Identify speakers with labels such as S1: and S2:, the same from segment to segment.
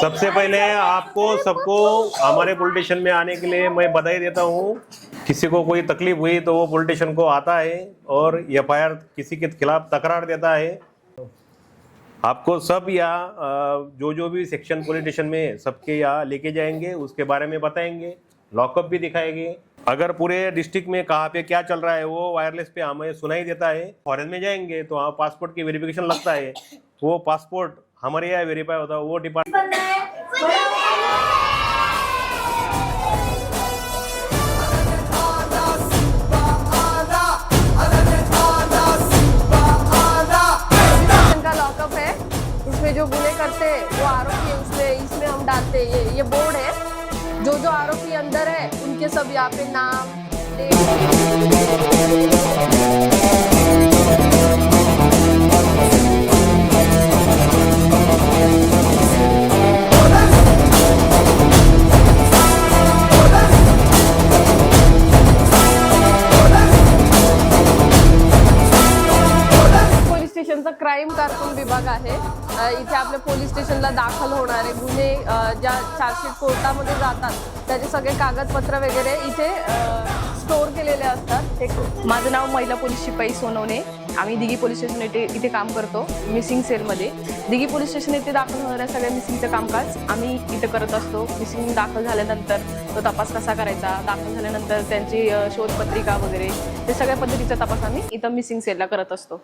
S1: सबसे पहले आपको सबको हमारे पुलिस स्टेशन में आने के लिए मैं बधाई देता हूँ। किसी को कोई तकलीफ हुई तो वो पुलिस स्टेशन को आता है और एफआईआर किसी के खिलाफ तकरार देता है। आपको सब यहाँ जो भी सेक्शन पुलिस स्टेशन में सबके यहाँ लेके जाएंगे, उसके बारे में बताएंगे, लॉकअप भी दिखाएंगे। अगर पूरे डिस्ट्रिक्ट में कहाँ पे क्या चल रहा है वो वायरलेस पे हमें सुनाई देता है। फॉरेन में जाएंगे तो वहाँ पासपोर्ट की वेरिफिकेशन लगता है, वो पासपोर्ट हमारे यहाँ वेरीफाई होता है, वो डिपार्टमेंट।
S2: का लॉकअप है, इसमें जो गुने करते हैं वो आरोपी है, इसमें हम डालते हैं। ये बोर्ड है, जो आरोपी अंदर है उनके सब यहाँ पे नाम, स्टेशनचा क्राईम कारकून विभाग आहे। इथे आपल्या पोलीस स्टेशनला दाखल होणारे गुन्हे ज्या चार्जशीट कोर्टामध्ये जातात त्याचे सगळे कागदपत्र वगैरे इथे स्टोअर केलेले असतात।
S3: माझं नाव महिला पोलीस शिपाई सोनवणे। आम्ही दिघी पोलीस स्टेशन इथे काम करतो, मिसिंग सेलमध्ये। दिघी पोलीस स्टेशन येथे दाखल होणाऱ्या सगळ्या मिसिंगचं कामकाज आम्ही इथे करत असतो। मिसिंग दाखल झाल्यानंतर तो तपास कसा करायचा, दाखल झाल्यानंतर त्यांची शोधपत्रिका वगैरे ते सगळ्या पद्धतीचा तपास आम्ही इथं मिसिंग सेलला करत असतो।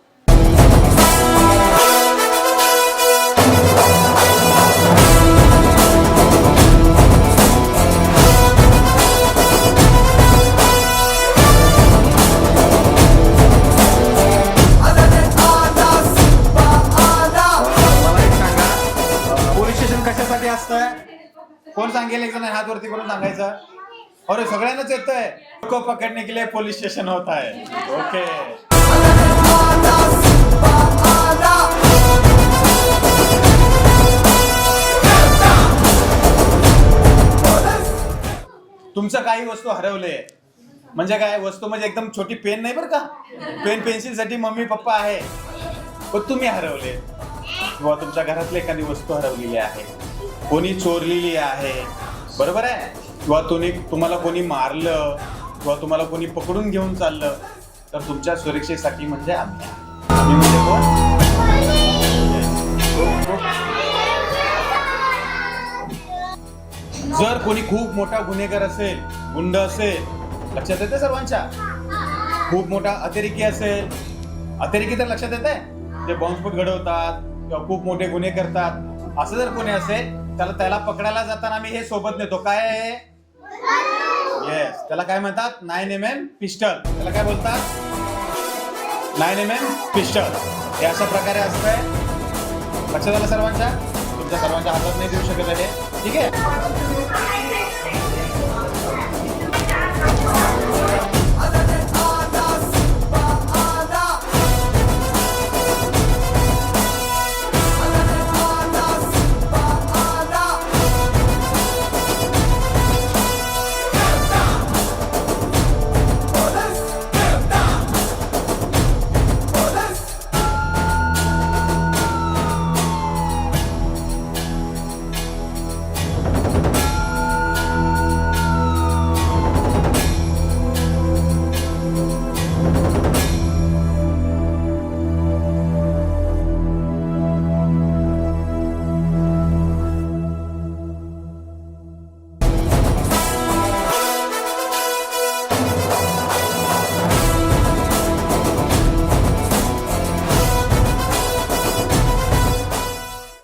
S4: कशासाठी असतंय कोण सांगेल? एक जण हात वरती करून सांगायचं। अरे सगळ्यांनाच येतंय। को पकडने के लिए पुलिस स्टेशन होता है। ओके, तुमचं काही वस्तू हरवले म्हणजे काय? वस्तू म्हणजे एकदम छोटी पेन नाही बरं का, पेन पेन्सिल साठी मम्मी पप्पा आहे, पण तुम्ही हरवले किंवा तुमच्या घरातली एखादी वस्तू हरवलेली आहे, कोणी चोरलेली आहे, बरोबर आहे, किंवा तुम्हाला कोणी मारलं किंवा तुम्हाला कोणी पकडून घेऊन चाललं, तर तुमच्या सुरक्षेसाठी म्हणजे आम्ही म्हणजे कोण? जर कोणी खूप मोठा गुन्हेगार असेल, गुंड असेल, लक्षात येते सर्वांच्या, खूप मोठा अतिरेकी असेल, अतिरेकी तर लक्षात येते, ते बॉम्बस्फोट घडवतात किंवा खूप मोठे गुन्हे करतात, असं जर कोणी असेल त्याला पकडायला जाताना आम्ही हे सोबत नेतो। काय आहे? येस, त्याला काय म्हणतात? 9mm pistol. त्याला काय बोलतात? 9mm pistol. हे अशा प्रकारे असतंय, लक्षात आलं सर्वांच्या? तुमच्या सर्वांच्या हातात नाही देऊ शकत आहे, ठीक आहे?